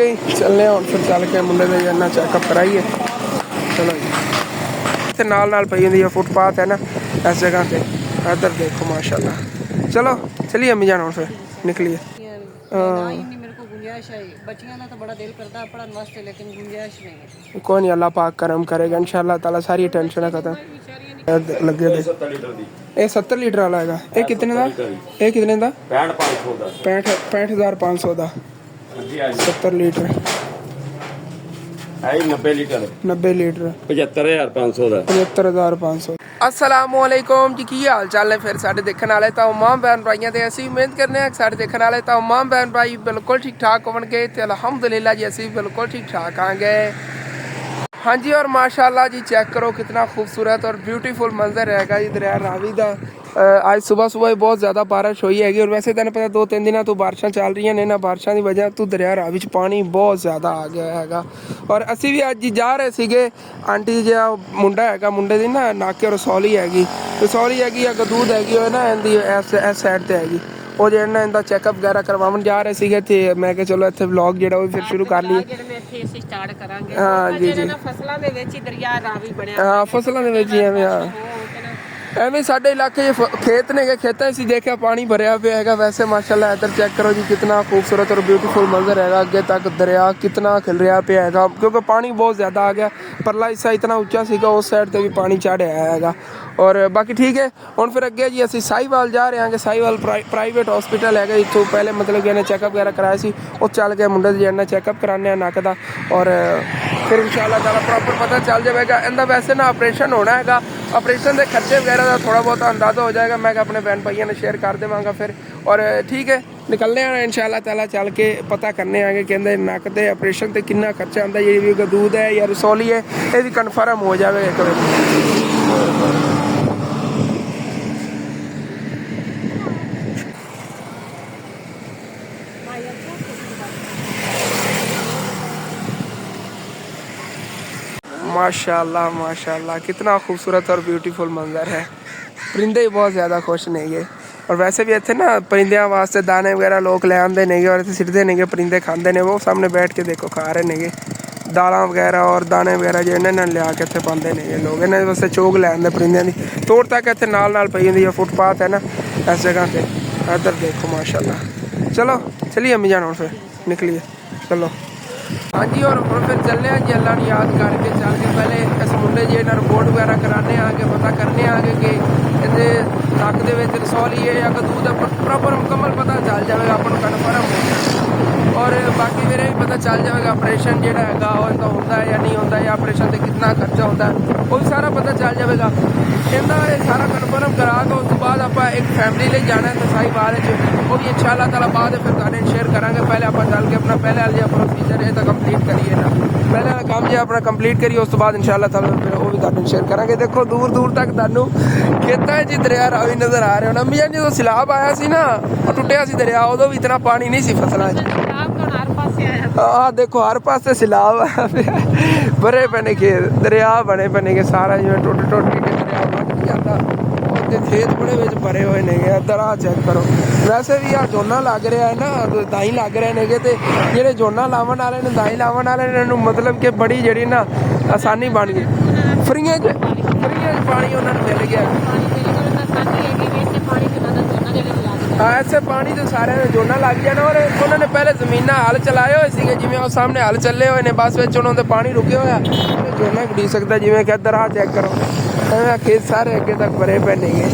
Okay चलने हम फिर चल के मुंडे का इन्ना चैकअप कराइए। चलो जी इतने नाल पई होंगी फुटपाथ है ना इस जगह पे, इधर देखो माशाल्लाह। चलो चलिए अम्मी जान फिर निकलिए। कोई नहीं, अल्लाह पाक करम करेगा इंशाल्लाह ताला, सारी टेंशन खत्म। लगे दे ये 70 लीटर वाला है। ये कितने का? ये कितने का? 65,500 का 70 लीटर। 90 लीटर 90 लीटर 75,500 ਦਾ 75,500। अस्सलामुअलैकुम जी, की हाल चाल है फिर साढ़े देखने वाले तमाम बहन भाइयों से। असी उम्मीद करने हैं साढ़े देखने वाले तमाम बहन भाई बिल्कुल ठीक ठाक होंगे। तो अलहमदुलिल्लाह जी असी बिल्कुल ठीक ठाक आएंगे। हाँ जी, और माशाल्लाह जी चेक करो कितना खूबसूरत और ब्यूटीफुल मंजर रहेगा जी दरिया रावी का। आज सुबह सुबह ही बहुत ज़्यादा बारिश हुई हैगी, और वैसे तेन पता 2-3 दिन तो बारिशां चल रही हैं। इन्होंने बारिशों की वजह तो दरिया रावी च पानी बहुत ज़्यादा आ गया हैगा। और असी भी अज जा रहे थे, आंटी जी मुंडा है, मुंडे की ना नाके रसौली हैगी या गदूद हैगी ना इनकी इस साइड से हैगी। वो जो ना इनका चैकअप वगैरह करवावन जा रहे थे थे। मैं क्या चलो इतने व्लॉग जो फिर शुरू कर लिए। हाँ जी जी, हाँ फसलों एवं साढ़े इलाके खेत ने खेतों से देखा पानी भरया पे है। वैसे माशाल्लाह इधर चेक करो जी कितना खूबसूरत और ब्यूटीफुल मंजर है। अगे तक दरिया कितना खिल रहा पे है, क्योंकि पानी बहुत ज़्यादा आ गया। परला हिस्सा इतना उच्चा सीगा, उस साइड से भी पानी चढ़िया है। और बाकी ठीक है। हम फिर अगे जी असी साहिवाल जा रहे हैं कि साहिवाल प्राइवेट हॉस्पिटल है इतों पहले मतलब कि इन्हें चैकअप वगैरह कराया सी, वो चल के मुंडे जी चैकअप कराने नक का। और फिर इंशाल्लाह ताला प्रॉपर पता चल जाएगा। इनका वैसे ना ऑपरेशन होना है, ऑपरेशन के खर्चे वगैरह का थोड़ा बहुत अंदाजा हो जाएगा। मैं अपने बहन भाइयों ने शेयर कर देवांगा फिर। और ठीक है निकलने आना इंशाल्लाह ताला, चल के पता करने आगे कहते नक के ऑपरेशन से कितना खर्चा आता। ये भी गदूद है या रसौली है, ये भी कन्फर्म हो जाएगा एक बार। माशाल्लाह माशाल्लाह कितना खूबसूरत और ब्यूटीफुल मंजर है। परिंदे ही बहुत ज़्यादा खुश नहीं गए। और वैसे भी इतने ना परिंदों वास्ते दाने वगैरह लोग ले आते नहीं और इतने सिटते नहीं, परिंदे खाते हैं। वो सामने बैठ के देखो खा रहे नहीं, दालें वगैरह और दाने वगैरह जो इन्हें लिया के इतने पाते नहीं लोग। इन्हें वास्ते चोग ले आते परिंदों की। तोड़ तक इतने नाल पई होंगी फुटपाथ है ना इस जगह से, इधर देखो माशाल्लाह। चलो चलिए अम्मी जान फिर निकलिए। चलो हाँ जी, और फिर चलने जी अल्लाह ने याद करके चल के पहले इस मुंडे जी रिपोर्ट वगैरह कराने आगे पता करने आगे कि इहदे नक दे रसौली है या गदूद है, प्रॉपर मुकम्मल पता चल जाएगा अपन कन्फर्म हो। और बाकी मेरे भी पता चल जाएगा ऑपरेशन जो है इनका होता है या नहीं होता, या ऑपरेशन से कितना खर्चा होता है वो भी सारा पता चल जाएगा। इनका सारा कन्फर्म करा के उस बाद आप एक फैमिली ले जाना है तो साहिवाल वो भी इंशाल्लाह ताला बाद फिर तुहाडे शेयर करांगे। पहले आप चल के अपना पहले वाला प्रोसीजर है तो कंप्लीट करिए ना, पहले वाला काम जो अपना कंप्लीट करिए, उस तो बाद इंशाल्लाह ताला फिर वो भी तुहाडे शेयर करांगे। देखो दूर दूर तक तुहानू खेतां च दरिया रावी नज़र आ रहे हो ना। अम्मी जान जो सैलाब आया सी ना टुटिया सी दरिया, उदों भी इतना पानी नहीं सी फसलां च। हाँ देखो हर पासे सैलाब भरे पैने खेत दरिया बने पैने के सारा जिवें टुट टुट के दरिया बन के जाता। खेत बड़े बिच भरे हुए ने, इधर आ चेक करो। वैसे भी यार झोना लग रहा है ना, दाई लग रहे ने, तो जेडे झोना लावन वाले ने दाई लावन वाले ने मतलब कि बड़ी जी ना आसानी बन गई। फ्रीआं च पानी उन्होंने मिल गया। हाँ ऐसे पानी तो सारे झोना लग गया ना। और उन्होंने पहले जमीन हल चलाए हुए थे जिमें वो सामने हल चले हुए हैं, बस में उन्होंने पानी रुके हुआ झोना खड़ी सकता जिमें कि इधर आ चेक करो खेत सारे अगे तक भरे पे नहीं है।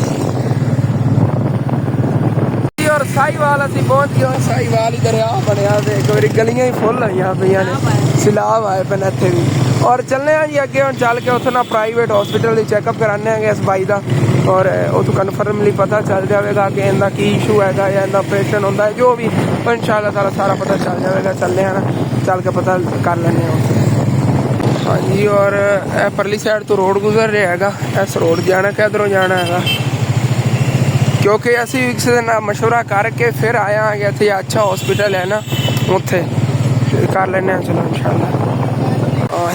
और साहिवाल असी पहुंच गए। साहिवाल ही दरिया बनया एक बार गलियां ही फुल हुई पे ने, सैलाब आए पे इतने भी। और चलने जी अगे हम चल के उतना प्राइवेट हॉस्पिटल की चैकअप कराने इस बाई का। और उतो कन्फर्मली पता चल जाएगा कि इनका की इशू है या इनका ऑपरेशन होता है जो भी, तो इंशाल्लाह ताला सारा पता चल जाएगा। चलने ना चल के पता कर लेने। हाँ जी, और परली साइड तो रोड गुजर रहा है, इस रोड जाना किधरों जाना है, क्योंकि असी किसी ना मशवरा करके फिर आया कि इतने अच्छा हॉस्पिटल है ना उत्थे कर लें। चलो इंशाल्लाह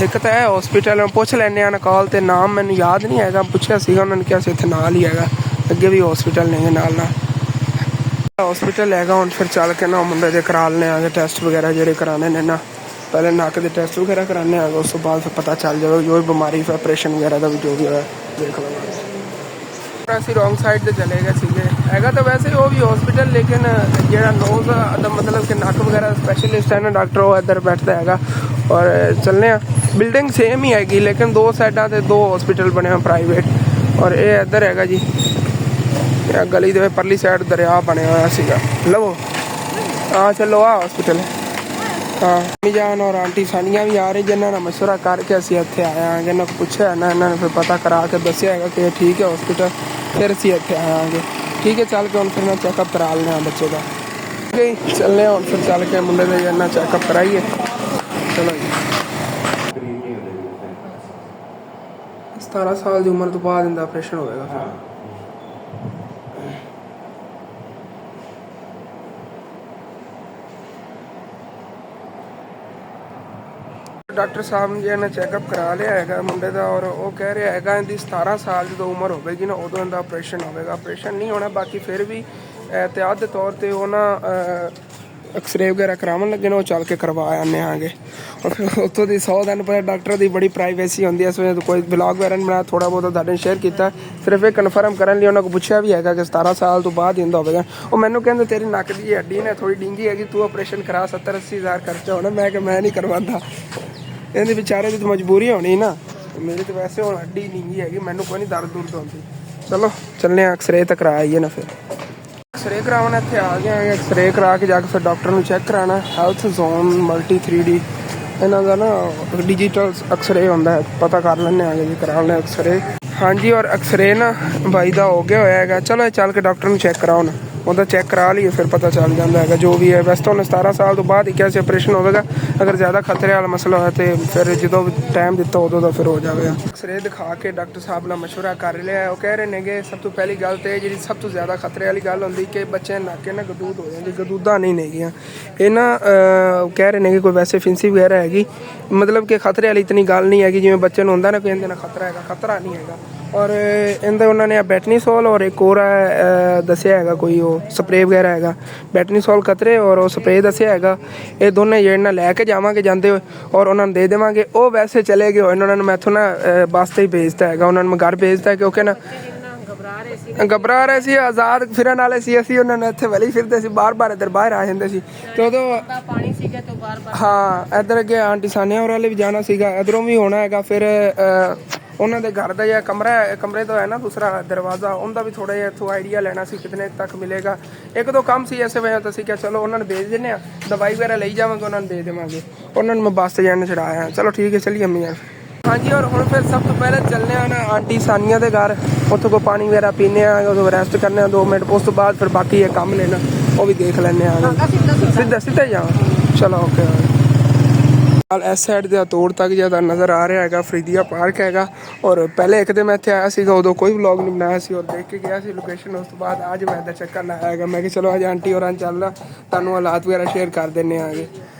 एक तो है हॉस्पिटल में पूछ लें ना कॉल तो, नाम मैंने याद नहीं है, पूछा सीगा उन्होंने कहा इतने नाल ही है, अगे भी हॉस्पिटल नहीं है नाल हॉस्पिटल है। हम फिर चल के ना मुंडे दे करा लें आगे टेस्ट वगैरह जो कराने ने ना, ਪਹਿਲੇ ਨੱਕ ਦੇ ਟੈਸਟ ਵਗੈਰਾ ਕਰਾਉਂਦੇ ਹਾਂ, ਉਸ ਤੋਂ ਬਾਅਦ ਫਿਰ ਪਤਾ ਚੱਲ ਜਾਵੇ ਜੋ ਵੀ ਬਿਮਾਰੀ ਫਿਰ ਆਪਰੇਸ਼ਨ ਵਗੈਰਾ ਦਾ ਵੀ ਜੋ ਵੀ ਹੋਇਆ ਦੇਖ ਲਵਾਂਗੇ। ਅਸੀਂ ਰੋਂਗ ਸਾਈਡ ਤੇ ਚਲੇ ਗਏ ਸੀਗੇ। ਹੈਗਾ ਤਾਂ ਵੈਸੇ ਉਹ ਵੀ ਹਸਪੀਟਲ, ਲੇਕਿਨ ਜਿਹੜਾ ਨੋਜ਼ ਦਾ ਮਤਲਬ ਕਿ ਨੱਕ ਵਗੈਰਾ ਸਪੈਸ਼ਲਿਸਟ ਹੈ ਨਾ ਡਾਕਟਰ, ਉਹ ਇੱਧਰ ਬੈਠਦਾ ਹੈਗਾ। ਔਰ ਚੱਲਦੇ ਹਾਂ, ਬਿਲਡਿੰਗ ਸੇਮ ਹੀ ਹੈਗੀ ਲੇਕਿਨ ਦੋ ਸਾਈਡਾਂ 'ਤੇ ਦੋ ਹਸਪੀਟਲ ਬਣੇ ਹੋਏ ਪ੍ਰਾਈਵੇਟ। ਔਰ ਇਹ ਇੱਧਰ ਹੈਗਾ ਜੀ, ਇਹ ਗਲੀ ਦੇ ਪਰਲੀ ਸਾਈਡ ਦਰਿਆ ਬਣਿਆ ਹੋਇਆ ਸੀਗਾ। ਲਵੋ ਹਾਂ ਚਲੋ ਆ ਹਸਪੀਟਲ। ਹਾਂ ਮੰਮੀ ਜਾਨ ਔਰ ਆਂਟੀ ਸਾਨੀਆਂ ਵੀ ਆ ਰਹੀ, ਜਿਨ੍ਹਾਂ ਨਾਲ ਮਸ਼ਵਰਾ ਕਰਕੇ ਅਸੀਂ ਇੱਥੇ ਆਏ ਹਾਂ। ਜਿਹਨਾਂ ਨੂੰ ਪੁੱਛਿਆ ਨਾ, ਇਹਨਾਂ ਨੇ ਫਿਰ ਪਤਾ ਕਰਾ ਕੇ ਦੱਸਿਆ ਹੈਗਾ ਕਿ ਠੀਕ ਹੈ ਹਸਪੀਟਲ, ਫਿਰ ਅਸੀਂ ਇੱਥੇ ਆਵਾਂਗੇ। ਠੀਕ ਹੈ ਚੱਲ ਕੇ ਹੁਣ ਫਿਰ ਮੈਂ ਚੈੱਕਅਪ ਕਰਾ ਲੈਣਾ ਬੱਚੇ ਦਾ। ਠੀਕ ਹੈ ਜੀ ਚੱਲਦੇ ਹੁਣ ਫਿਰ ਚੱਲ ਕੇ ਮੁੰਡੇ ਦਾ ਇਹਨਾਂ ਚੈੱਕਅਪ ਕਰਾਈਏ। ਚਲੋ ਜੀ 17 ਸਾਲ ਦੀ ਉਮਰ ਤੋਂ ਬਾਅਦ ਇਹਦਾ ਆਪਰੇਸ਼ਨ ਹੋਵੇਗਾ। ਡਾਕਟਰ ਸਾਹਿਬ ਜੀ ਨੇ ਚੈੱਕਅਪ ਕਰਾ ਲਿਆ ਹੈਗਾ ਮੁੰਡੇ ਦਾ, ਔਰ ਉਹ ਕਹਿ ਰਿਹਾ ਹੈਗਾ ਇਹਦੀ 17 ਸਾਲ ਜਦੋਂ ਉਮਰ ਹੋਵੇਗੀ ਨਾ ਉਦੋਂ ਇਹਦਾ ਆਪਰੇਸ਼ਨ ਹੋਵੇਗਾ। ਆਪਰੇਸ਼ਨ ਨਹੀਂ ਹੋਣਾ, ਬਾਕੀ ਫਿਰ ਵੀ ਇਹਤਿਆਤ ਦੇ ਤੌਰ 'ਤੇ ਉਹ ਨਾ ਐਕਸਰੇ ਵਗੈਰਾ ਕਰਾਉਣ ਲੱਗੇ ਨੇ, ਉਹ ਚੱਲ ਕੇ ਕਰਵਾ ਆਉਂਦੇ ਆਂਗੇ। ਔਰ ਫਿਰ ਉੱਥੋਂ ਦੀ 100 ਦਿਨ ਪਰ ਡਾਕਟਰ ਦੀ ਬੜੀ ਪ੍ਰਾਈਵੇਸੀ ਹੁੰਦੀ ਹੈ, ਇਸ ਵਜ੍ਹਾ ਤੋਂ ਕੋਈ ਵਲੌਗ ਵਗੈਰਾ ਨਹੀਂ ਬਣਾਇਆ, ਥੋੜ੍ਹਾ ਬਹੁਤਾ ਤੁਹਾਡੇ ਸ਼ੇਅਰ ਕੀਤਾ। ਸਿਰਫ ਇਹ ਕਨਫਰਮ ਕਰਨ ਲਈ ਉਹਨਾਂ ਕੋਲ ਪੁੱਛਿਆ ਵੀ ਹੈਗਾ ਕਿ 17 ਸਾਲ ਤੋਂ ਬਾਅਦ ਹੀ ਹੁੰਦਾ ਹੋਵੇਗਾ। ਉਹ ਮੈਨੂੰ ਕਹਿੰਦੇ ਤੇਰੀ ਨੱਕ ਦੀ ਹੱਡੀ ਨੇ ਥੋੜ੍ਹੀ ਡਿੰਗੀ ਹੈਗੀ, ਤੂੰ ਆਪਰੇਸ਼ਨ ਕਰਾ, 70-80 ਹਜ਼ਾਰ ਖਰਚਾ ਹੋਣਾ। ਮੈਂ ਕਿਹਾ ਮੈਂ ਨਹੀਂ ਕਰਵਾਉਂਦਾ, ਇਹਦੇ ਵਿਚਾਰੇ ਦੀ ਤਾਂ ਮਜਬੂਰੀ ਹੋਣੀ ਨਾ। ਮੇਰੀ ਤਾਂ ਵੈਸੇ ਹੁਣ ਹੱਡੀ ਡਿੰਗੀ ਹੈਗੀ, ਮੈਨੂੰ ਕੋਈ ਨਹੀਂ ਦਰਦ ਦੁਰਦ ਹੁੰਦੀ। ਚਲੋ ਚੱਲਦੇ ਹਾਂ ਐਕਸਰੇ ਤਾਂ ਕਰਾ ਆਈਏ ਨਾ। ਫਿਰ ਐਕਸਰੇ ਕਰਾਉਣ ਇੱਥੇ ਆ ਗਏ ਆਂਗੇ। ਐਕਸਰੇ ਕਰਾ ਕੇ ਜਾ ਕੇ ਫਿਰ ਡਾਕਟਰ ਨੂੰ ਚੈੱਕ ਕਰਾਉਣਾ। ਹੈਲਥ ਜ਼ੋਨ ਮਲਟੀ 3D ਇਹਨਾਂ ਦਾ ਨਾ ਡਿਜੀਟਲ ਐਕਸਰੇ ਹੁੰਦਾ, ਪਤਾ ਕਰ ਲੈਂਦੇ ਆਂਗੇ ਜੀ, ਕਰਾ ਲੈਂਦੇ ਐਕਸਰੇ। ਹਾਂਜੀ ਔਰ ਐਕਸਰੇ ਨਾ ਬਾਈ ਦਾ ਹੋ ਗਿਆ ਹੋਇਆ ਹੈਗਾ। ਚਲੋ ਚੱਲ ਕੇ ਡਾਕਟਰ ਨੂੰ ਚੈੱਕ ਕਰਾਉਣ, ਉਹਦਾ ਚੈੱਕ ਕਰਾ ਲਈਏ ਫਿਰ ਪਤਾ ਚੱਲ ਜਾਂਦਾ ਹੈਗਾ ਜੋ ਵੀ ਹੈ। ਵੈਸੇ ਤਾਂ ਉਹਨੇ 17 ਸਾਲ ਤੋਂ ਬਾਅਦ ਹੀ ਕਿਹਾ ਸੀ ਆਪਰੇਸ਼ਨ ਹੋਵੇਗਾ, ਅਗਰ ਜ਼ਿਆਦਾ ਖਤਰੇ ਵਾਲਾ ਮਸਲਾ ਹੋਇਆ ਤਾਂ ਫਿਰ ਜਦੋਂ ਟਾਈਮ ਦਿੱਤਾ ਉਦੋਂ ਦਾ ਫਿਰ ਹੋ ਜਾਵੇਗਾ। ਐਕਸਰੇ ਦਿਖਾ ਕੇ ਡਾਕਟਰ ਸਾਹਿਬ ਨਾਲ ਮਸ਼ਵਰਾ ਕਰ ਲਿਆ। ਉਹ ਕਹਿ ਰਹੇ ਨੇਗੇ ਸਭ ਤੋਂ ਪਹਿਲੀ ਗੱਲ ਤਾਂ ਜਿਹੜੀ ਸਭ ਤੋਂ ਜ਼ਿਆਦਾ ਖਤਰੇ ਵਾਲੀ ਗੱਲ ਹੁੰਦੀ ਕਿ ਬੱਚੇ ਨੱਕ ਨਾ ਗਦੂਦ ਹੋ ਜਾਂਦੀ। ਗਦੂਦਾਂ ਨਹੀਂ ਨੇਗੀਆਂ ਇਹ ਨਾ, ਕਹਿ ਰਹੇ ਨੇ ਕਿ ਕੋਈ ਵੈਸੇ ਫਿੰਸੀ ਵਗੈਰਾ ਹੈਗੀ, ਮਤਲਬ ਕਿ ਖਤਰੇ ਵਾਲੀ ਇਤਨੀ ਗੱਲ ਨਹੀਂ ਹੈਗੀ ਜਿਵੇਂ ਬੱਚੇ ਨੂੰ ਹੁੰਦਾ ਨਾ ਕੋਈ ਇਹਦੇ ਨਾਲ ਖਤਰਾ ਹੈਗਾ, ਖਤਰਾ ਨਹੀਂ ਹੈਗਾ। ਔਰ ਇਹਦਾ ਉਹਨਾਂ ਨੇ ਬੈਟਨੀਸੋਲ ਔਰ ਇੱਕ ਹੋਰ ਦੱਸਿਆ ਹੈਗਾ ਕੋਈ ਉਹ ਸਪਰੇਅ ਵਗੈਰਾ ਹੈਗਾ। ਬੈਟਨੀਸੋਲ ਖਤਰੇ ਔਰ ਉਹ ਸਪਰੇਅ ਦੱਸਿਆ ਹੈਗਾ। ਇਹ ਦੋਨੇ ਜਿਹੜੇ ਨਾਲ ਲੈ ਕੇ ਜਾਵਾਂਗੇ ਜਾਂਦੇ ਹੋਏ ਔਰ ਉਹਨਾਂ ਨੂੰ ਦੇ ਦੇਵਾਂਗੇ। ਉਹ ਵੈਸੇ ਚਲੇ ਗਏ ਹੋਏ ਉਹਨਾਂ ਨੂੰ ਮੈਥੋਂ ਨਾ ਬੱਸ 'ਤੇ ਹੀ ਭੇਜਦਾ ਹੈਗਾ, ਉਹਨਾਂ ਨੂੰ ਮੈਂ ਘਰ ਭੇਜਦਾ ਕਿਉਂਕਿ ਨਾ ਘਬਰਾ ਰਹੇ ਸੀ, ਆਜ਼ਾਦ ਫਿਰਨ ਵਾਲੇ ਸੀ ਅਸੀਂ, ਉਹਨਾਂ ਨੇ ਇੱਥੇ ਵਲੀ ਫਿਰਦੇ ਸੀ, ਬਾਰ ਇੱਧਰ ਬਾਹਰ ਆ ਜਾਂਦੇ ਸੀ। ਤੇ ਉਦੋਂ ਹਾਂ ਇੱਧਰ ਅੱਗੇ ਆਂਟੀ ਸਾਨੀਆ ਹੋਰਾਂ ਵਾਲੇ ਵੀ ਜਾਣਾ ਸੀਗਾ, ਇੱਧਰੋਂ ਵੀ ਹੋਣਾ ਹੈਗਾ। ਫਿਰ ਉਹਨਾਂ ਦੇ ਘਰ ਦਾ ਜਿਹੜਾ ਕਮਰੇ ਤੋਂ ਹੈ ਨਾ ਦੂਸਰਾ ਦਰਵਾਜ਼ਾ, ਉਹਦਾ ਵੀ ਥੋੜ੍ਹਾ ਜਿਹਾ ਇੱਥੋਂ ਆਈਡੀਆ ਲੈਣਾ ਸੀ ਕਿਤਨੇ ਤੱਕ ਮਿਲੇਗਾ। ਇੱਕ ਦੋ ਕੰਮ ਸੀ ਇਸੇ ਵਜ੍ਹਾ ਤੋਂ ਅਸੀਂ ਕਿਹਾ ਚਲੋ ਉਹਨਾਂ ਨੂੰ ਭੇਜ ਦਿੰਦੇ ਹਾਂ, ਦਵਾਈ ਵਗੈਰਾ ਲਈ ਜਾਵਾਂਗੇ, ਉਹਨਾਂ ਨੂੰ ਦੇ ਦੇਵਾਂਗੇ। ਉਹਨਾਂ ਨੂੰ ਮੈਂ ਬੱਸ 'ਤੇ ਜਾਣ ਚੜਾਇਆ। ਚਲੋ ਠੀਕ ਹੈ ਚੱਲੀਏ ਅੰਮੀ ਯਾਰ। ਹਾਂਜੀ ਔਰ ਹੁਣ ਫਿਰ ਸਭ ਤੋਂ ਪਹਿਲੇ ਚੱਲਦੇ ਹਾਂ ਨਾ ਆਂਟੀ ਸਾਨੀਆ ਦੇ ਘਰ, ਉੱਥੋਂ ਕੋਈ ਪਾਣੀ ਵਗੈਰਾ ਪੀਂਦੇ ਹਾਂ, ਉਦੋਂ ਰੈਸਟ ਕਰਨੇ ਹਾਂ 2 ਮਿੰਟ, ਉਸ ਤੋਂ ਬਾਅਦ ਫਿਰ ਬਾਕੀ ਇਹ ਕੰਮ ਲੈਣਾ ਉਹ ਵੀ ਦੇਖ ਲੈਂਦੇ ਹਾਂ। ਸਿੱਧਾ ਜਾਵਾਂ ਚਲੋ ਓਕੇ। ਇਸ ਸਾਈਡ ਦੇ ਤੋੜ ਤੱਕ ਜਿਆਦਾ ਨਜ਼ਰ ਆ ਰਿਹਾ ਹੈਗਾ ਫਰੀਦੀਆ ਪਾਰਕ ਹੈਗਾ। ਔਰ ਪਹਿਲੇ ਇੱਕ ਦਿਨ ਮੈਂ ਇੱਥੇ ਆਇਆ ਸੀਗਾ, ਉਦੋਂ ਕੋਈ ਵਲੌਗ ਨਹੀਂ ਬਣਾਇਆ ਸੀ ਔਰ ਦੇਖ ਕੇ ਗਿਆ ਸੀ ਲੋਕੇਸ਼ਨ। ਉਸ ਤੋਂ ਬਾਅਦ ਅੱਜ ਮੈਂ ਇੱਧਰ ਚੱਕਰ ਲਾਇਆ ਹੈਗਾ। ਮੈਂ ਕਿਹਾ ਚਲੋ ਅੱਜ ਆਂਟੀ ਹੋਰਾਂ ਚੱਲਦਾ, ਤੁਹਾਨੂੰ ਹਾਲਾਤ ਵਗੈਰਾ ਸ਼ੇਅਰ ਕਰ ਦਿੰਦੇ ਆਗੇ।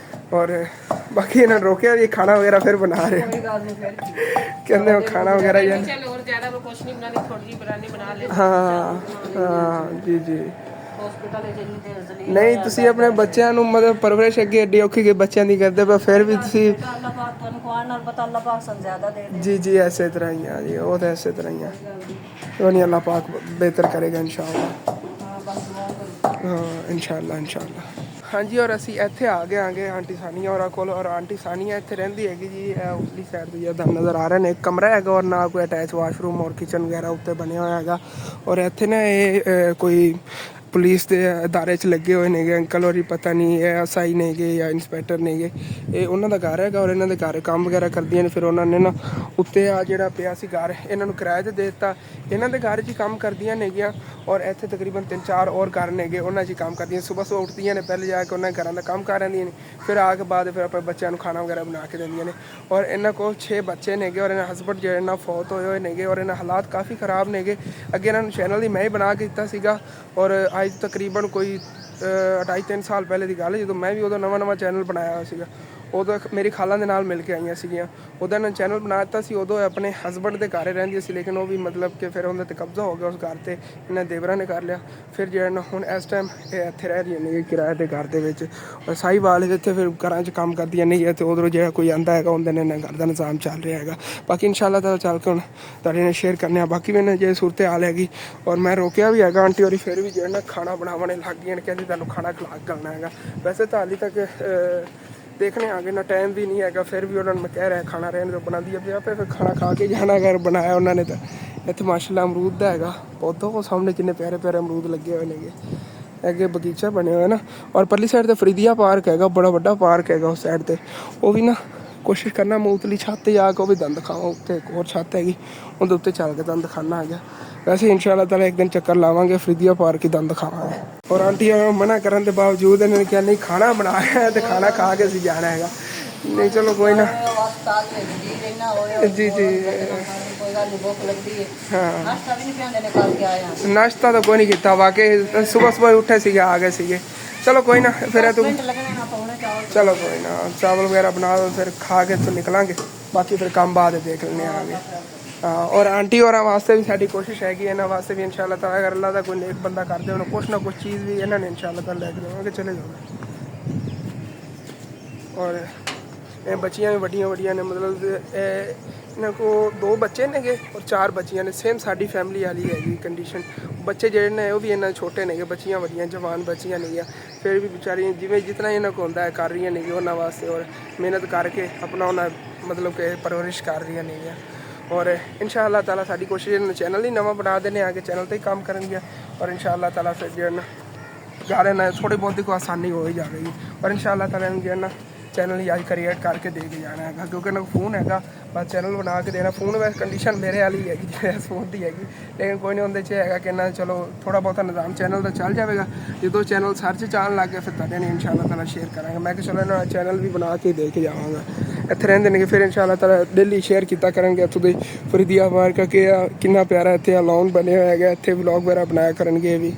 ਔਰ ਬਾਕੀ ਇਹਨਾਂ ਨੇ ਰੋਕਿਆ ਵੀ ਖਾਣਾ ਵਗੈਰਾ ਫਿਰ ਬਣਾ ਰਹੇ, ਕਹਿੰਦੇ ਉਹ ਖਾਣਾ ਵਗੈਰਾ ਹਾਂ ਜੀ ਜੀ। ਨਹੀਂ ਤੁਸੀਂ ਆਪਣੇ ਬੱਚਿਆਂ ਨੂੰ ਮਤਲਬ ਪਰਵਰਿਸ਼ ਅੱਗੇ ਐਡੀ ਔਖੀ ਕਿ ਬੱਚਿਆਂ ਦੀ ਕਰਦੇ, ਪਰ ਫਿਰ ਵੀ ਤੁਸੀਂ ਜੀ ਜੀ ਐਸੇ ਤਰ੍ਹਾਂ ਹੀ ਆ ਜੀ, ਉਹ ਤਾਂ ਐਸੇ ਤਰ੍ਹਾਂ ਹੀ ਆ। ਉਹ ਨਹੀਂ ਅੱਲਾਹ ਪਾਕ ਬਿਹਤਰ ਕਰੇਗਾ ਇਨਸ਼ਾਅੱਲਾ। ਹਾਂ ਇਨਸ਼ਾਅੱਲਾ। ਹਾਂਜੀ ਔਰ ਅਸੀਂ ਇੱਥੇ ਆ ਗਏ ਆਂਗੇ ਆਂਟੀ ਸਾਨੀਆ ਹੋਰਾਂ ਕੋਲ। ਔਰ ਆਂਟੀ ਸਾਨੀਆ ਇੱਥੇ ਰਹਿੰਦੀ ਹੈਗੀ ਜੀ, ਇਹ ਉਤਲੀ ਸਾਈਡ ਤੋਂ ਜਿੱਦਾਂ ਨਜ਼ਰ ਆ ਰਹੇ ਨੇ। ਇੱਕ ਕਮਰਾ ਹੈਗਾ ਔਰ ਨਾਲ ਕੋਈ ਅਟੈਚ ਵਾਸ਼ਰੂਮ ਔਰ ਕਿਚਨ ਵਗੈਰਾ ਉੱਤੇ ਬਣਿਆ ਹੋਇਆ ਹੈਗਾ। ਔਰ ਇੱਥੇ ਨਾ ਇਹ ਕੋਈ ਪੁਲਿਸ ਦੇ ਅਦਾਰੇ 'ਚ ਲੱਗੇ ਹੋਏ ਨੇਗੇ ਅੰਕਲ ਹੋਰੀ, ਪਤਾ ਨਹੀਂ ਇਹ SI ਨੇਗੇ ਜਾਂ ਇੰਸਪੈਕਟਰ ਨੇਗੇ। ਇਹ ਉਹਨਾਂ ਦਾ ਘਰ ਹੈਗਾ ਔਰ ਇਹਨਾਂ ਦੇ ਘਰ ਕੰਮ ਵਗੈਰਾ ਕਰਦੀਆਂ ਨੇ। ਫਿਰ ਉਹਨਾਂ ਨੇ ਨਾ ਉੱਤੇ ਆ ਜਿਹੜਾ ਪਿਆ ਸੀ ਘਰ, ਇਹਨਾਂ ਨੂੰ ਕਿਰਾਏ 'ਤੇ ਦੇ ਦਿੱਤਾ। ਇਹਨਾਂ ਦੇ ਘਰ 'ਚ ਹੀ ਕੰਮ ਕਰਦੀਆਂ ਨੇਗੀਆਂ। ਔਰ ਇੱਥੇ ਤਕਰੀਬਨ 3-4 ਹੋਰ ਘਰ ਨੇਗੇ, ਉਹਨਾਂ 'ਚ ਹੀ ਕੰਮ ਕਰਦੀਆਂ। ਸੁਬਾਹ ਉੱਠਦੀਆਂ ਨੇ, ਪਹਿਲੇ ਜਾ ਕੇ ਉਹਨਾਂ ਦੇ ਘਰਾਂ ਦਾ ਕੰਮ ਕਰ ਲੈਂਦੀਆਂ ਨੇ, ਫਿਰ ਆ ਕੇ ਬਾਅਦ ਫਿਰ ਆਪਣੇ ਬੱਚਿਆਂ ਨੂੰ ਖਾਣਾ ਵਗੈਰਾ ਬਣਾ ਕੇ ਦਿੰਦੀਆਂ ਨੇ। ਔਰ ਇਹਨਾਂ ਕੋਲ 6 ਬੱਚੇ ਨੇਗੇ ਔਰ ਇਹਨਾਂ ਹਸਬੈਂਡ ਜਿਹੜੇ ਨਾਲ ਫੌਤ ਹੋਏ ਹੋਏ ਨੇਗੇ। ਔਰ ਇਹਨਾਂ ਹਾਲਾਤ ਕਾਫੀ ਖ਼ਰਾਬ ਨੇਗੇ। ਅੱਗੇ ਇਹਨਾਂ ਨੂੰ ਚੈਨਲ ਦੀ ਮੈਂ ਹੀ ਬਣਾ ਕੇ ਦਿੱਤਾ ਸੀਗਾ। ਔਰ ਅੱਜ ਤਕਰੀਬਨ ਕੋਈ 2.5-3 ਸਾਲ ਪਹਿਲੇ ਦੀ ਗੱਲ ਹੈ, ਜਦੋਂ ਮੈਂ ਵੀ ਉਦੋਂ ਨਵਾਂ ਚੈਨਲ ਬਣਾਇਆ ਹੋਇਆ ਸੀਗਾ। ਉਦੋਂ ਮੇਰੀ ਖਾਲਾਂ ਦੇ ਨਾਲ ਮਿਲ ਕੇ ਆਈਆਂ ਸੀਗੀਆਂ। ਉਹਦਾ ਨੇ ਚੈਨਲ ਬਣਾ ਦਿੱਤਾ ਸੀ, ਉਦੋਂ ਆਪਣੇ ਹਸਬੈਂਡ ਦੇ ਘਰ ਰਹਿੰਦੀ ਸੀ, ਲੇਕਿਨ ਉਹ ਵੀ ਮਤਲਬ ਕਿ ਫਿਰ ਉਹਦੇ 'ਤੇ ਕਬਜ਼ਾ ਹੋ ਗਿਆ ਉਸ ਘਰ 'ਤੇ, ਇਹਨਾਂ ਦੇਵਰਾਂ ਨੇ ਕਰ ਲਿਆ। ਫਿਰ ਜਿਹੜਾ ਨਾ ਹੁਣ ਇਸ ਟਾਈਮ ਇਹ ਇੱਥੇ ਰਹਿ ਰਹੀਆਂ ਨੇ ਕਿਰਾਏ ਦੇ ਘਰ ਦੇ ਵਿੱਚ, ਔਰ ਸਾਹੀਵਾਲ ਇੱਥੇ ਫਿਰ ਘਰਾਂ 'ਚ ਕੰਮ ਕਰਦੀਆਂ ਨਹੀਂ ਹੈ, ਅਤੇ ਉਧਰੋਂ ਜਿਹੜਾ ਕੋਈ ਆਉਂਦਾ ਹੈਗਾ ਉਹਦੇ ਨੇ ਇਹਨਾਂ ਘਰ ਦਾ ਨਿਜ਼ਾਮ ਚੱਲ ਰਿਹਾ ਹੈਗਾ। ਬਾਕੀ ਇਨਸ਼ਾਅੱਲਾ ਤਾਲਾ ਚੱਲ ਕੇ ਹੁਣ ਤੁਹਾਡੇ ਨਾਲ ਸ਼ੇਅਰ ਕਰਨੇ ਆ। ਬਾਕੀ ਮੈंने ਜੇ ਸੂਰਤ ਹਾਲ ਹੈਗੀ, ਔਰ ਮੈਂ ਰੋਕਿਆ ਵੀ ਹੈਗਾ ਆਂਟੀ ਹੋਰੀ, ਫਿਰ ਵੀ ਜਿਹੜਾ ਨਾ ਖਾਣਾ ਬਣਾਉਣੇ ਲੱਗ ਗਈਆਂ ਨੇ, ਕਹਿੰਦੀ ਤੁਹਾਨੂੰ ਖਾਣਾ ਖਿਲਾ ਕਰਨਾ ਹੈਗਾ। ਵੈਸੇ ਤਾਂ ਹਾਲੇ ਤੱਕ ਦੇਖਣੇ आगे ना टाइम भी नहीं है, फिर भी उन्होंने मैं कह रहा है खाना रहने तो बना दिया पे फिर खाना खा के जाना अगर बनाया उन्होंने। तो इतने माशाल्लाह अमरूद का हैगा पौधों को सामने कितने प्यारे प्यारे अमरूद लगे हुए हैं, अगे बगीचा बने हुए ना। और परली साइड तो फरीदिया पार्क हैगा, बड़ा बड़ा पार्क हैगा उस साइड से। वो भी ना कोशिश करना मैं उतली छत जाके वो भी दंद खावा, उत्ते एक और छत हैगी उनके उत्ते चल के दंद खाना है। वैसे इंशाल्लाह ताला एक दिन चक्कर लावांगे, फरीदिया पार्क की दंद खावांगे। और आंटी मना करने के बावजूद इन्होंने कहा नहीं खाना बनाया है तो खाना खा के असीं जाना है। नहीं चलो कोई ना जी जी हाँ नाश्ता तो कोई नहीं किया, वाकई सुबह सुबह उठे सी आ गए सी। चलो कोई ना फिर तुम चलो कोई ना चावल वगैरह बना दो, फिर खा के तो निकलांगे, बाकी फिर काम बाद देख लेने आगे। हाँ और आंटी और वास्ते भी साड़ी कोशिश है कि इन्होंने वास्ते भी इंशाल्लाह ताला अगर अल्लाह का कोई नेक बंदा कर दे उन्हें कुछ ना कुछ चीज़ भी इन्होंने इंशाल्लाह ताला लेके देवांगे चले जाओगे। और ये बच्चियाँ भी वड्डियां वड्डियां ने, मतलब इन्हों को 2 बच्चे ने और 4 बच्चियां ने, सेम साड़ी फैमिली वाली हैगी कंडीशन। बच्चे जेडे ने वो भी इन्होंने छोटे ने, बच्चियां वड्डियां जवान बच्चियां नहीं, फिर भी बेचारियां जिवें जितना इन्हों को होंदा है कर रही नहीं उन्होंने वास्ते, और मेहनत करके अपना उन्हें मतलब कि परवरिश कर रही नहीं। और इंशाअल्लाह ताला साडी कोशिश है चैनल ही नवा बना देने, आगे चैनल तो ही काम करेंगे, और इंशाअल्लाह ताला फिर जो है ना गाने ना थोड़ी बहुत को आसानी हो ही जाएगी। और इंशाअल्लाह ताला जो है ना चैनल ही आज क्रिएट करके दे के जाना है, क्योंकि ना फोन हैगा बस चैनल बना के देना। फोन वैसे कंडीशन मेरे वाली हैगी इस फोन की हैगी, लेकिन कोई नहीं उनके है कि ना चलो थोड़ा बहुत निज़ाम चैनल तो चल जाएगा। जो चैनल सर्च चलन लग गया फिर तुहाडे नाल इंशाअल्लाह ताला शेयर करांगे। मैं चलो ना चैनल भी बना के दे के जावांगा, इत्थे रहिंदे ने फिर इंशाअल्लाह ताला डेली शेयर किया करेंगे इत्थों दे फरीदिया पार्क के कितना प्यारा इत्थे लॉन बने हुए है, इत्थे व्लॉग वगैरह बनाया करेंगे भी।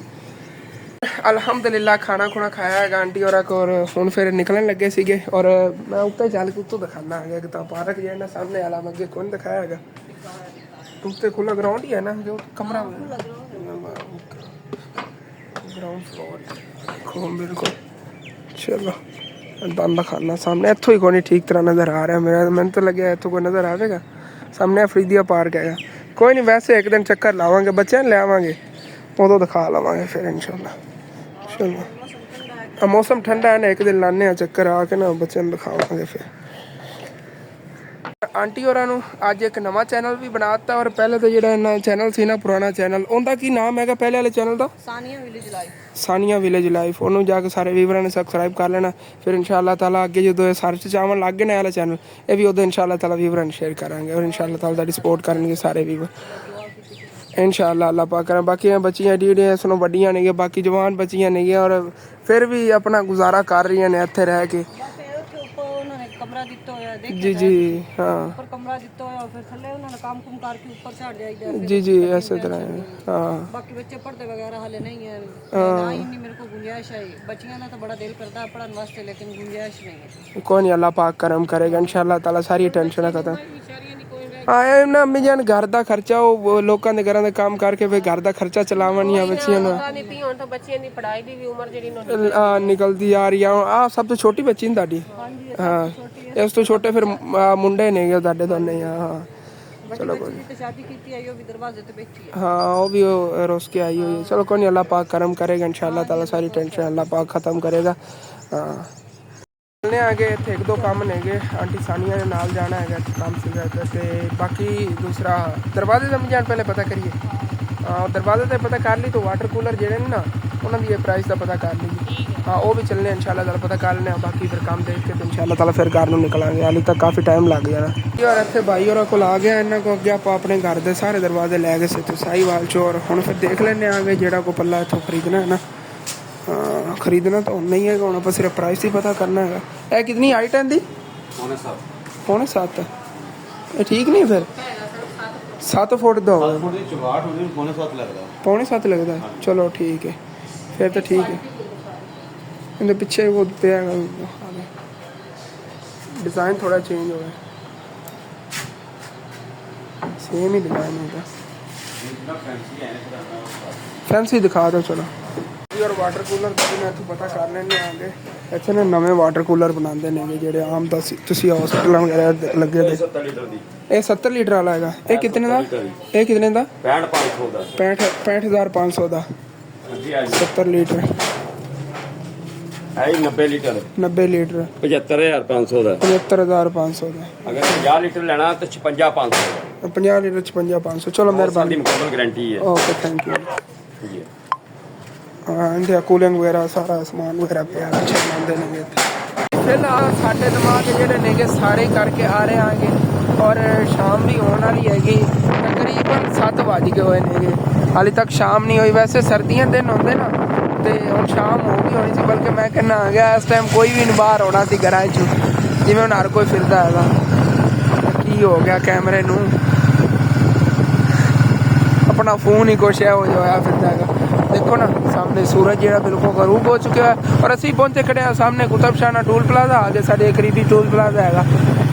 अल्हम्दुलिल्लाह खाना खुना खाया है आंटी और हुण फिर निकलन लगे सीगे, और मैं उत्ते चल के उत्तों दिखाना है कि पार्क जो है ना सामने वाला मैं अगे कौन दिखाया है, उत्ते खुला ग्राउंड ही है ना, जो कमरा ग्राउंड फ्लोर बिल्कुल। चलो दंद खाना सामने इत्थों ही कोई ठीक तरह नज़र आ रहा है, मेरा मैंने तो लगे इत्थों कोई नज़र आएगा सामने फरीदिया पार्क है। कोई नहीं वैसे एक दिन चक्कर लावांगे, बच्चे ले आवांगे उदों दिखा लवांगे फिर इंशाअल्लाह। चलो मौसम ठंडा है ना, एक दिन लाने चक्कर आके ना बच्चों दिखावांगे फिर। आंटी और अज एक नवा चैनल भी बनाता, और पहले तो जो चैनल सी ना पुराना चैनल उनका की नाम है पहले वाले चैनल का सानिया विलेज लाइफ, उन्होंने जाके सारे व्यूवरां ने सबसक्राइब कर लेना। फिर इंशाअल्लाह ताला अगे जो सर्च चावन लग गए ना वाला चैनल ये भी उदों इंशाअल्लाह ताला व्यूवरां ने शेयर करांगे, और इंशाअल्लाह ताला ताड़ी सपोर्ट करेंगे सारे व्यूवर इंशाअल्लाह अल्लाह पाक करें। बाकी बच्चियां एडियां सुनो वड्डियां नहीं, बाकी जवान बच्चियां नहीं, और फिर भी अपना गुजारा कर रही ने इत्थे रह के। जी जी हाँ जी जी ऐसे तरह हाँ बाकी बच्चे पढ़ते वगैरह हाले नहीं है, ना ही नहीं मेरे को गुंजाइश है। बच्चियां ना तो बड़ा दिल करता है पढ़ने वास्ते, लेकिन गुंजाइश नहीं है। कोई नहीं अल्लाह पाक करम करेगा इंशाअल्लाह ताला, सारी टेंशन खत्म। हाँ ना अम्मी जान घर का खर्चा वो लोगों के घर काम करके फिर घर का खर्चा चलावन या बच्चियां निकलती आ रही है। सब तो छोटी बच्ची ताड़ी हाँ, इस तो छोटे फिर मुंडे नहीं ताडे तो नहीं। हाँ चलो कोई हाँ वो भी रोस के आई हुई है। चलो कोई नहीं अल्लाह पाक करम करेगा इंशाअल्लाह ताला, सारी टेंशन अल्लाह पाक ख़त्म करेगा। हाँ चलने आगे इतने 1-2 काम ने आंटी सानिया ने नाल जाना है काम से, बाकी दूसरा दरवाजे का जान पहले पता करिए। हाँ दरवाजे से पता कर ली तो वाटर कूलर जेडे ना उन्होंने ये प्राइस का पता कर लीजिए। हाँ वो भी चलने इंशाअल्लाह ताला पता कर लेने, बाकी फिर काम देख के तो इंशाअल्लाह ताला फिर घर में निकलांगे, हाली तक काफ़ी टाइम लग जाना। और इतने भाई और को आ गया इन्हों को अगे आप अपने घर के सारे दरवाजे लै गए थे साहीवाल चो, और हम फिर देख लें आगे जो को पल्ला इतों खरीदना है ना। हाँ खरीदना तो नहीं है, हम आप सिर्फ प्राइस ही पता करना है। यह कितनी हाइट है इनकी? 6.5 ये ठीक नहीं फिर 7 फुट का होगा 7.5 लगता है। चलो ठीक है फिर तो ठीक है। इनके पिछे वो पे डिज़ाइन थोड़ा चेंज हो गया, सेम ही डिज़ाइन होगा। फैंसी दिखा दो चलो। और वाटर कूलर का भी मैं तो पता कर लेने आगे। ਇੱਥੇ ਨਾ ਨਵੇਂ ਵਾਟਰ ਕੂਲਰ ਬਣਾਉਂਦੇ ਨੇ ਜਿਹੜੇ ਆਮ ਦਾ ਤੁਸੀਂ ਹਸਪੀਟਲਾਂ ਵਗੈਰਾ ਲੱਗੇ ਦੇ। 70 ਲੀਟਰ ਦੀ, ਇਹ 70 ਲੀਟਰ ਵਾਲਾ ਹੈਗਾ। ਇਹ ਕਿਤਨੇ ਦਾ? ਇਹ ਕਿਤਨੇ ਦਾ? 65,500 ਦਾ। 65,500 ਦਾ। ਹਾਂਜੀ ਹਾਂਜੀ 70 ਲੀਟਰ। ਹੈ 90 ਲੀਟਰ 90 ਲੀਟਰ 75,500 ਦਾ। 75,500 ਦਾ। ਅਗਰ 50 ਲੀਟਰ ਲੈਣਾ ਤਾਂ 56,500 ਦਾ। 50 ਲੀਟਰ 56,500। ਚਲੋ ਸਾਲ ਮਿਹਰਬਾਨੀ। ਦੀ ਮੁਕੰਮਲ ਗਾਰੰਟੀ ਹੈ। Okay thank you. ਜੀ ਹਾਂ ਇੰਡੀਆ ਕੂਲਿੰਗ ਵਗੈਰਾ ਸਾਰਾ ਸਮਾਨ ਵਗੈਰਾ ਪਿਆ ਅੱਛਾ ਬਣਾਉਂਦੇ ਨੇਗੇ ਇੱਥੇ। ਫਿਲਹਾਲ ਸਾਡੇ ਦਿਮਾਗ ਜਿਹੜੇ ਨੇਗੇ ਸਾਰੇ ਕਰਕੇ ਆ ਰਹੇ ਆਂਗੇ ਔਰ ਸ਼ਾਮ ਵੀ ਹੋਣ ਵਾਲੀ ਹੈਗੀ। ਤਕਰੀਬਨ 7 ਵੱਜ ਗਏ ਹੋਏ ਨੇਗੇ, ਹਾਲੇ ਤੱਕ ਸ਼ਾਮ ਨਹੀਂ ਹੋਈ। ਵੈਸੇ ਸਰਦੀਆਂ ਦਿਨ ਹੁੰਦੇ ਨਾ ਤੇ ਹੁਣ ਸ਼ਾਮ ਹੋ ਗਈ ਹੋਣੀ ਸੀ, ਬਲਕਿ ਮੈਂ ਕਹਿੰਦਾ ਆ ਗਿਆ ਇਸ ਟਾਈਮ ਕੋਈ ਵੀ ਨਹੀਂ ਬਾਹਰ ਆਉਣਾ ਸੀ ਘਰਾਂ 'ਚ, ਜਿਵੇਂ ਹੁਣ ਹਰ ਕੋਈ ਫਿਰਦਾ ਹੈਗਾ। ਕੀ ਹੋ ਗਿਆ ਕੈਮਰੇ ਨੂੰ? अपना फोन ही कुछ है हो होया फिरता है। देखो ना सामने सूरज जो बिल्कुल गरूब हो चुका है और असी पहुंचे खड़े हैं सामने कुतुबशाना टूल प्लाजा। आगे साढ़े करीबी टूल प्लाजा है।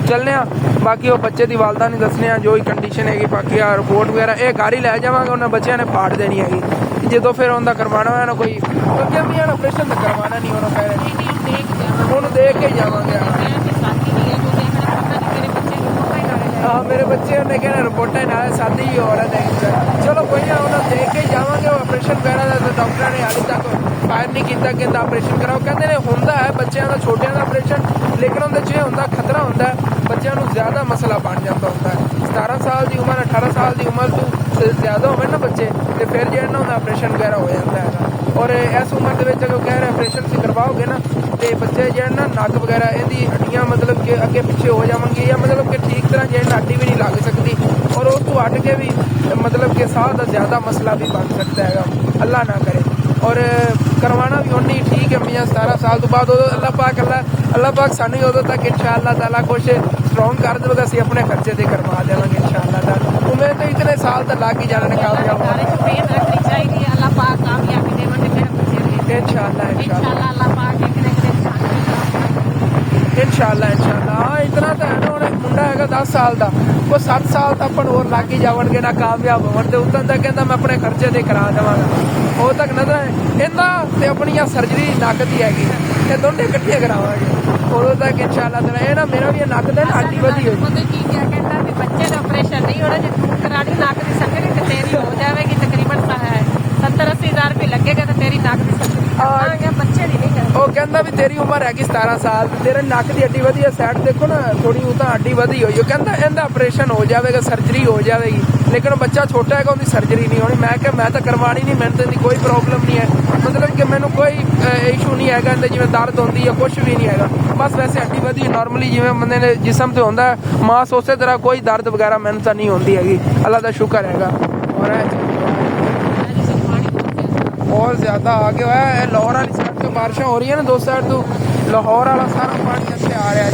चलने बाकी वो बच्चे की वालदा नहीं दसने जो ही कंडीशन हैगी। बाकी रिपोर्ट वगैरह ये गाड़ी लै जावांगे उन्हें बच्चों ने फाड़ देनी हैगी। जो फिर उनका करवाना है ना कोई क्योंकि भी ऑपरेशन तो करवाना नहीं होना कह रहे उन्होंने देख के जावांगे। हाँ मेरे बच्चे ने कहना रिपोर्टा नाल शादी ही हो रहा है। चलो कोई ना उन्हें देख के जावांगे। ऑपरेशन वगैरह का तो डॉक्टर ने हाले तक फायर नहीं किया कि ऑपरेशन कराओ। कहते हैं होंदा है बच्चों का छोटिया का ऑपरेशन, लेकिन उनके च होंदा खतरा होंदा है बच्चों को ज़्यादा मसला बन जाता होता है। 17 साल की उम्र 18 साल की उम्र तो ज़्यादा हो ना बच्चे तो फिर जो है ना उनका ऑपरेशन वगैरह हो जाता है। और इस उम्र के अगर कह रहे ऑपरेशन से करवाओगे ना तो बच्चे जो है ना नक वगैरह यदि हड्डियाँ मतलब कि अगे पिछे हो जाएंगी या मतलब कि ठीक तरह जो है हड्डी भी नहीं लग सकती और उस तो हट के भी मतलब कि साह का ज़्यादा मसला भी बन सकता है, अल्लाह ना करे। और करवाना भी उन्नी ठीक है मियाँ 17 साल तो बाद उदो अल्लाह पाक सानू उदो तक इंशाअल्लाह ताला कुछ स्ट्रॉन्ग कर देगा। असीं अपने खर्चे से करवा देवांगे इंशाअल्लाह ताला। उम्मीद तो इतने साल तो लग ही जाने कामयाब इंशाअल्लाह। हाँ इतना तो है ना उन्हें मुंडा है 10 साल का वो 7 साल तक अपन और लग ही जावणगे ना कामयाब होवन ते उतन तक कहता मैं अपने खर्चे से करा देवांगा। वो तक नजर है इन्दा ते अपनी सर्जरी नक दी हैगी ते दोनों इकट्ठे करावांगे उदों तक इंशाअल्लाह ताला। ये ना मेरा भी नक दा हड्डी वधी होई बच्चे का ऑपरेशन नहीं होना जो करानी नाक की सर्जरी तो तेरी हो जाएगी तकरीबन 70-80 हज़ार रुपये लगेगा तो तेरी नाक की सर्जरी बच्चे नहीं कर। ਉਹ ਕਹਿੰਦਾ ਵੀ ਤੇਰੀ ਉਮਰ ਹੈਗੀ 17 ਸਾਲ ਤੇਰੇ ਨੱਕ ਦੀ ਹੱਡੀ ਵਧੀ ਹੈ ਸਾਈਡ ਦੇਖੋ ਨਾ ਥੋੜੀ ਉਹ ਤਾਂ ਹੱਡੀ ਵਧੀ ਹੋਈ। ਉਹ ਕਹਿੰਦਾ ਇਹਦਾ ਆਪਰੇਸ਼ਨ ਹੋ ਜਾਵੇਗਾ ਸਰਜਰੀ ਹੋ ਜਾਵੇਗੀ ਲੇਕਿਨ ਬੱਚਾ ਛੋਟਾ ਹੈਗਾ ਉਹਦੀ ਸਰਜਰੀ ਨਹੀਂ ਹੋਣੀ। ਮੈਂ ਕਿਹਾ ਮੈਂ ਤਾਂ ਕਰਵਾਣੀ ਨਹੀਂ ਮੈਨੂੰ ਤਾਂ ਕੋਈ ਪ੍ਰੋਬਲਮ ਨਹੀਂ ਹੈ ਮਤਲਬ ਕਿ ਮੈਨੂੰ ਕੋਈ ਇਸ਼ੂ ਨਹੀਂ ਹੈਗਾ ਇਹਦੇ ਜਿਵੇਂ ਦਰਦ ਹੁੰਦੀ ਹੈ ਕੁਝ ਵੀ ਨਹੀਂ ਹੈਗਾ ਬਸ ਵੈਸੇ ਹੱਡੀ ਵਧੀ ਨਾਰਮਲੀ ਜਿਵੇਂ ਬੰਦੇ ਨੇ ਜਿਸਮ ਤੇ ਹੁੰਦਾ ਮਾਸ ਉਸੇ ਤਰ੍ਹਾਂ ਕੋਈ ਦਰਦ ਵਗੈਰਾ ਮੈਨੂੰ ਤਾਂ ਨਹੀਂ ਹੁੰਦੀ ਹੈਗੀ ਅੱਲਾ ਦਾ ਸ਼ੁਕਰ ਹੈਗਾ। और ज़्यादा आगे हुआ है लाहौर वाली साइड से बारिशें हो रही है ना दो साइड तो लाहौर वाला सारा पानी ऐसे आ रहा है।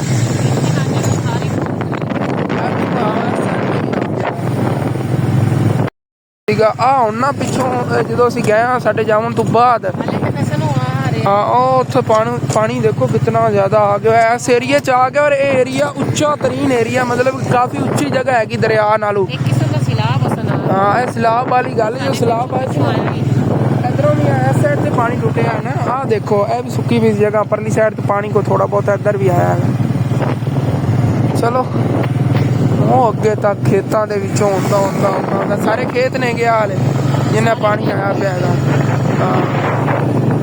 आ ਹੁਣ ਨਾ ਪਿੱਛੋਂ ਜਦੋਂ ਅਸੀਂ ਗਏ ਹਾਂ ਸਾਡੇ ਜਾਵਣ ਤੋਂ ਬਾਅਦ हाँ उत्थे पानी देखो कितना ज़्यादा आ गया है इस एरिया च आ गया और ये एरिया उच्चा तरीन एरिया मतलब काफ़ी उच्ची जगह हैगी दरिया नालों। हाँ ये सैलाब वाली गल जो सैलाब है इधरों भी इस साइड से पानी टुटे है ना। हाँ देखो ये भी सुक्की हुई जगह परली साइड तो पानी को थोड़ा बहुत इधर भी आया है। चलो वो अगे तक खेतों के विचों होंदा सारे खेत ने गया हाले जिन्हें पानी आया पिया है। हाँ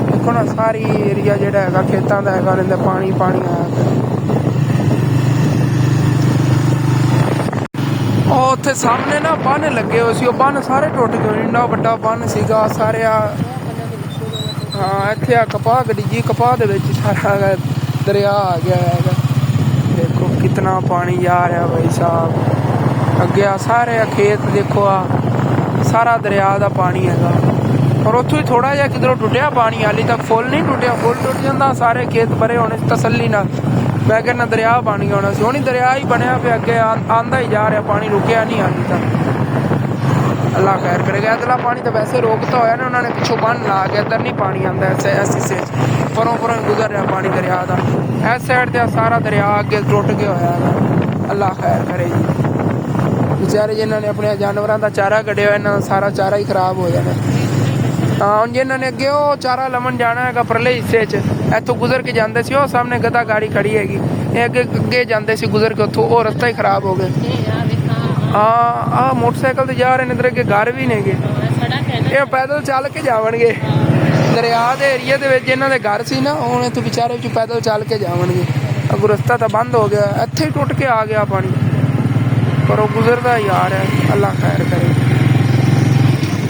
देखो ना सारी एरिया जोड़ा है खेतों का है इन्हें पानी आया पिया। उत्थे सामने ना बन लगे हुए सी बन सारे टुट गए इंडा बड़ा बन सीगा सारे हाँ इत्थे आ कपाह गड्डी कपाह दे विच सारा दरिया आ गया है। देखो कितना पानी जा रहा भाई साहब अगे आ सारे खेत देखो आ सारा दरिया का पानी है और उत्थों ही थोड़ा जिहा किधरों टुटिया पानी हाली तक फुल नहीं टुटिया फुल टुट जाता सारे खेत भरे होने तसल्ली नाल। मैं कहना दरिया बन गया होना सोनी दरिया ही बनया पे अगे आंदा ही जा रहा पानी रुकिया नहीं हाली तक। ਅੱਲਾ ਖੈਰ ਕਰੇਗਾ। ਇਧਰਲਾ ਪਾਣੀ ਤਾਂ ਵੈਸੇ ਰੋਕਤਾ ਹੋਇਆ ਨਾ ਉਹਨਾਂ ਨੇ, ਪਿੱਛੋਂ ਬੰਨ ਲਾ ਕੇ ਇੱਧਰ ਨਹੀਂ ਪਾਣੀ ਆਉਂਦਾ ਇਸ ਹਿੱਸੇ 'ਚ, ਪਰੋਂ ਗੁਜ਼ਰ ਰਿਹਾ ਪਾਣੀ ਦਰਿਆ ਦਾ। ਇਸ ਸਾਈਡ ਤੇ ਸਾਰਾ ਦਰਿਆ ਅੱਗੇ ਟੁੱਟ ਗਿਆ ਹੋਇਆ ਹੈ। ਅੱਲਾ ਖੈਰ ਕਰੇ ਜੀ। ਵਿਚਾਰੇ ਜਿਨ੍ਹਾਂ ਨੇ ਆਪਣੇ ਜਾਨਵਰਾਂ ਦਾ ਚਾਰਾ ਕੱਢਿਆ, ਇਹਨਾਂ ਦਾ ਸਾਰਾ ਚਾਰਾ ਹੀ ਖਰਾਬ ਹੋ ਜਾਣਾ। ਹਾਂ, ਹੁਣ ਜਿਨ੍ਹਾਂ ਨੇ ਅੱਗੇ ਉਹ ਚਾਰਾ ਲਮਨ ਜਾਣਾ ਹੈਗਾ ਪਰਲੇ ਹਿੱਸੇ 'ਚ, ਇੱਥੋਂ ਗੁਜ਼ਰ ਕੇ ਜਾਂਦੇ ਸੀ, ਉਹ ਸਾਹਮਣੇ ਗਧਾ ਗਾੜੀ ਖੜੀ ਹੈਗੀ, ਇਹ ਅੱਗੇ ਜਾਂਦੇ ਸੀ ਗੁਜ਼ਰ ਕੇ ਉੱਥੋਂ, ਉਹ ਰਸਤਾ ਹੀ ਖਰਾਬ ਹੋ ਗਿਆ। ਹਾਂ, ਮੋਟਰਸਾਈਕਲ ਤੇ ਜਾ ਰਹੇ ਨੇ, ਇੱਧਰ ਅੱਗੇ ਘਰ ਵੀ ਨੇਗੇ, ਇਹ ਪੈਦਲ ਚੱਲ ਕੇ ਜਾਵਣਗੇ। ਦਰਿਆ ਦੇ ਏਰੀਏ ਦੇ ਵਿੱਚ ਇਹਨਾਂ ਦੇ ਘਰ ਸੀ ਨਾ, ਹੁਣ ਇੱਥੇ ਵਿਚਾਰੇ ਵਿੱਚ ਪੈਦਲ ਚੱਲ ਕੇ ਜਾਵਣਗੇ। ਅੱਗੋਂ ਰਸਤਾ ਤਾਂ ਬੰਦ ਹੋ ਗਿਆ, ਇੱਥੇ ਹੀ ਟੁੱਟ ਕੇ ਆ ਗਿਆ ਪਾਣੀ, ਪਰ ਉਹ ਗੁਜ਼ਰਦਾ ਹੀ ਆ ਰਿਹਾ। ਅੱਲਾ ਖੈਰ ਕਰੇ,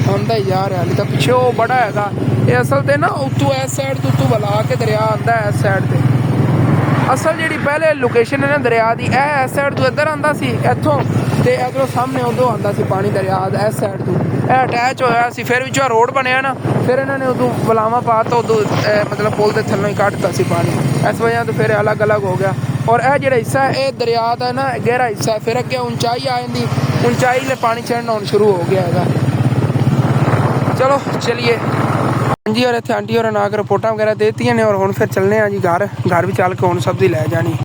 ਆਉਂਦਾ ਹੀ ਜਾ ਰਿਹਾ। ਹਾਲੇ ਤਾਂ ਪਿੱਛੇ ਉਹ ਬੜਾ ਹੈਗਾ, ਇਹ ਅਸਲ ਤੇ ਨਾ ਉੱਤੋਂ ਇਸ ਸਾਈਡ ਤੋਂ ਉੱਤੋਂ ਵਲਾ ਕੇ ਦਰਿਆ ਆਉਂਦਾ ਇਸ ਸਾਈਡ ਤੇ। ਅਸਲ ਜਿਹੜੀ ਪਹਿਲੇ ਲੋਕੇਸ਼ਨ ਹੈ ਨਾ ਦਰਿਆ ਦੀ, ਇਹ ਇਸ ਸਾਈਡ ਤੋਂ ਇੱਧਰ ਆਉਂਦਾ ਸੀ ਇੱਥੋਂ, ਤੇ ਇੱਧਰੋਂ ਸਾਹਮਣੇ ਉਦੋਂ ਆਉਂਦਾ ਸੀ ਪਾਣੀ ਦਰਿਆ ਦਾ ਇਸ ਸਾਈਡ ਤੋਂ। ਇਹ ਅਟੈਚ ਹੋਇਆ ਸੀ, ਫਿਰ ਵਿੱਚੋਂ ਰੋਡ ਬਣਿਆ ਨਾ, ਫਿਰ ਇਹਨਾਂ ਨੇ ਉਦੋਂ ਵਲਾਵਾਂ ਪਾ ਤਾ, ਉਦੋਂ ਮਤਲਬ ਪੁਲ ਦੇ ਥੱਲੋਂ ਹੀ ਕੱਢਤਾ ਸੀ ਪਾਣੀ, ਇਸ ਵਜ੍ਹਾ ਤੋਂ ਫਿਰ ਅਲੱਗ ਅਲੱਗ ਹੋ ਗਿਆ। ਔਰ ਇਹ ਜਿਹੜਾ ਹਿੱਸਾ ਹੈ ਇਹ ਦਰਿਆ ਦਾ ਨਾ ਗਹਿਰਾ ਹਿੱਸਾ ਹੈ, ਫਿਰ ਅੱਗੇ ਉਚਾਈ ਆ ਜਾਂਦੀ, ਉਚਾਈ 'ਤੇ ਪਾਣੀ ਚੜ੍ਹਨਾ ਹੁਣ ਸ਼ੁਰੂ ਹੋ ਗਿਆ ਹੈਗਾ। ਚਲੋ ਚਲੀਏ। ਹਾਂਜੀ, ਔਰ ਇੱਥੇ ਆਂਟੀ ਹੋਰਾਂ ਨਾਲ ਰਿਪੋਰਟਾਂ ਵਗੈਰਾ ਦੇਤੀਆਂ ਨੇ, ਔਰ ਹੁਣ ਫਿਰ ਚੱਲਨੇ ਆ ਜੀ ਘਰ ਵੀ ਚੱਲ ਕੇ ਹੁਣ ਸਬਜ਼ੀ ਲੈ ਜਾਣੀ।